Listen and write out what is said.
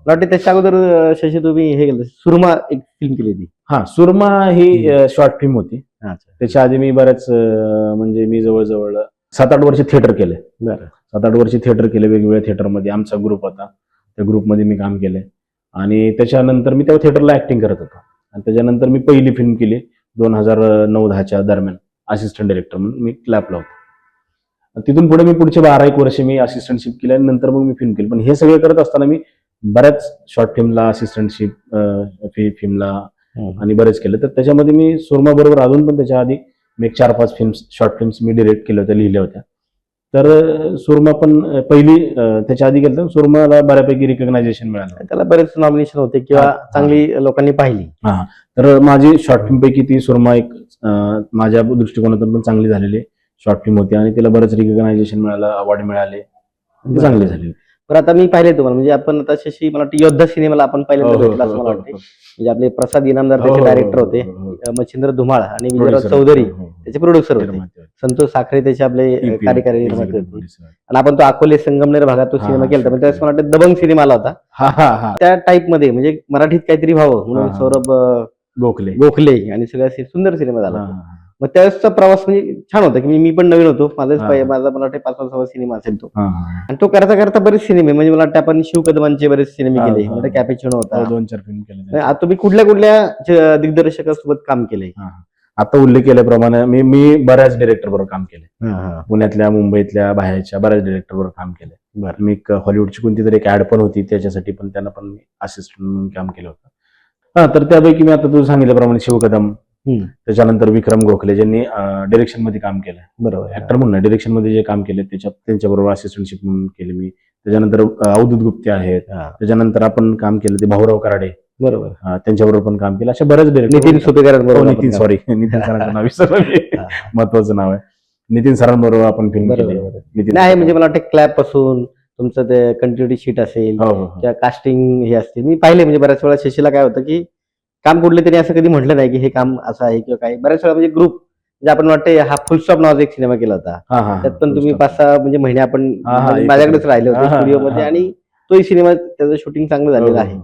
वाटतं त्याच्या अगोदर शशी तुम्ही हे केलं सुरमा एक फिल्म केली होती. हा, सुरमा ही शॉर्ट फिल्म होती. अच्छा. त्याच्या आधी मी बऱ्याच म्हणजे मी जवळजवळ 7-8 वर्ष थिएटर केले. बरं. 7-8 वर्ष थिएटर केले, वेगवेगळ्या थिएटरमध्ये. आमचा ग्रुप होता, त्या ग्रुपमध्ये मी काम केले. आणि त्याच्यानंतर मी तेव्हा थिएटरला ऍक्टिंग करत होतो. आणि त्याच्यानंतर मी पहिली फिल्म केली 2009-10च्या दरम्यान, असिस्टंट डायरेक्टर म्हणून मी क्लॅपला होतो. तिथून पुढे मी पुढचे 12-1 वर्ष मी असिस्टंटशिप केली आणि नंतर मग मी फिल्म केली. पण हे सगळं करत असताना मी बऱ्याच शॉर्ट फिल्मला असिस्टंटशिप, फिल्मला आणि बरेच केलं. तर त्याच्यामध्ये मी सुरमा बरोबर अजून पण त्याच्या आधी मी 4-5 फिल्म्स, शॉर्ट फिल्म्स मी डिरेक्ट केल्या होत्या, लिहिल्या होत्या. तर सुरमा पण पहिली त्याच्या आधी केलं. सुरमाला बऱ्यापैकी रिकग्नायझेशन मिळालं. त्याला बरेच नॉमिनेशन होते किंवा चांगली लोकांनी पाहिली. हा, तर माझी शॉर्ट फिल्म पैकी ती सुरमा एक माझ्या दृष्टिकोनातून पण चांगली झालेली शॉर्ट फिल्म होती आणि तिला बरंच रिकग्नायझेशन मिळालं, अवॉर्ड मिळाले, चांगली झाली. तर आता मी पाहिले तुम्हाला, म्हणजे आपण आता शशी मला वाटतं योद्धा सिनेमाला आपण पहिल्यांदा भेटला असं मला वाटतं. म्हणजे आपले प्रसाद इनामदार त्याचे डायरेक्टर होते, मच्छिंद्र धुमाळ आणि विजयराज चौधरी त्याचे प्रोड्युसर होते, संतोष साखरे त्याचे आपले कार्यकारी निर्माते होते. आणि आपण तो अकोले संगमनेर भागात तो सिनेमा केला होता. त्यावेळेस मला वाटतं दबंग सिनेमा आला होता. त्या टाईप मध्ये म्हणजे मराठीत काहीतरी व्हावं म्हणून सौरभ गोखले आणि सगळ्या सुंदर सिनेमा झाला. मग त्यावेळेसचा प्रवास म्हणजे छान होता की मी पण नवीन होतो. माझा मला वाटतं 5-6 सिनेमा असेल तो. आणि तो करता करता बरेच सिनेमे, म्हणजे मला वाटतं आपण शिव कदमांचे बरेच सिनेमे केले. म्हणजे कॅपेचिनो होता, 2-4 फिल्म केले. आता तुम्ही कुठल्या कुठल्या दिग्दर्शकासोबत काम केलंय? आता उल्लेख केल्याप्रमाणे मी बऱ्याच डिरेक्टर बरोबर काम केले. पुण्यातल्या, मुंबईतल्या, बाहेरच्या बऱ्याच डिरेक्टर बरोबर काम केले. मी हॉलिवूडची कोणती तरी एक ऍड पण होती, त्याच्यासाठी पण त्यांना पण मी असिस्टंट म्हणून काम केलं होतं. हा, तर त्यापैकी मी आता तू सांगितल्याप्रमाणे शिव कदम, त्याच्यानंतर विक्रम गोखले ज्यांनी डिरेक्शन मध्ये काम केलं. बरोबर, ऍक्टर म्हणून डिरेक्शन मध्ये जे काम केले त्यांच्याबरोबर असिस्टंटशिप म्हणून केली मी. त्याच्यानंतर अवधूत गुप्ते आहेत. त्याच्यानंतर आपण काम केलं ते भाऊराव कराडे, बरोबर, त्यांच्याबरोबर पण काम केलं. अशा बऱ्याच डिरेक्टर. नितीन सरांचं नाव विसरलं मी, महत्वाचं नाव आहे. नितीन सरांबरोबर आपण फिल्म केली. नाही म्हणजे मला वाटतं क्लॅप पासून तुमचं ते कंटिन्युटी शीट असेल किंवा कास्टिंग हे असते, मी पाहिले. म्हणजे बऱ्याच वेळा शशीला काय होतं की काम कुठले तरी असं कधी म्हटलं नाही की हे काम असं आहे किंवा काय. बऱ्याच वेळा म्हणजे ग्रुप, म्हणजे आपण वाटतं हा फुल स्टॉप नावाचा एक सिनेमा केला होता, त्यात पण तुम्ही 5-6 म्हणजे महिने आपण माझ्याकडेच राहिले होते स्टुडिओ मध्ये आणि तोही सिनेमा त्याचं शूटिंग चांगलं झालेलं आहे.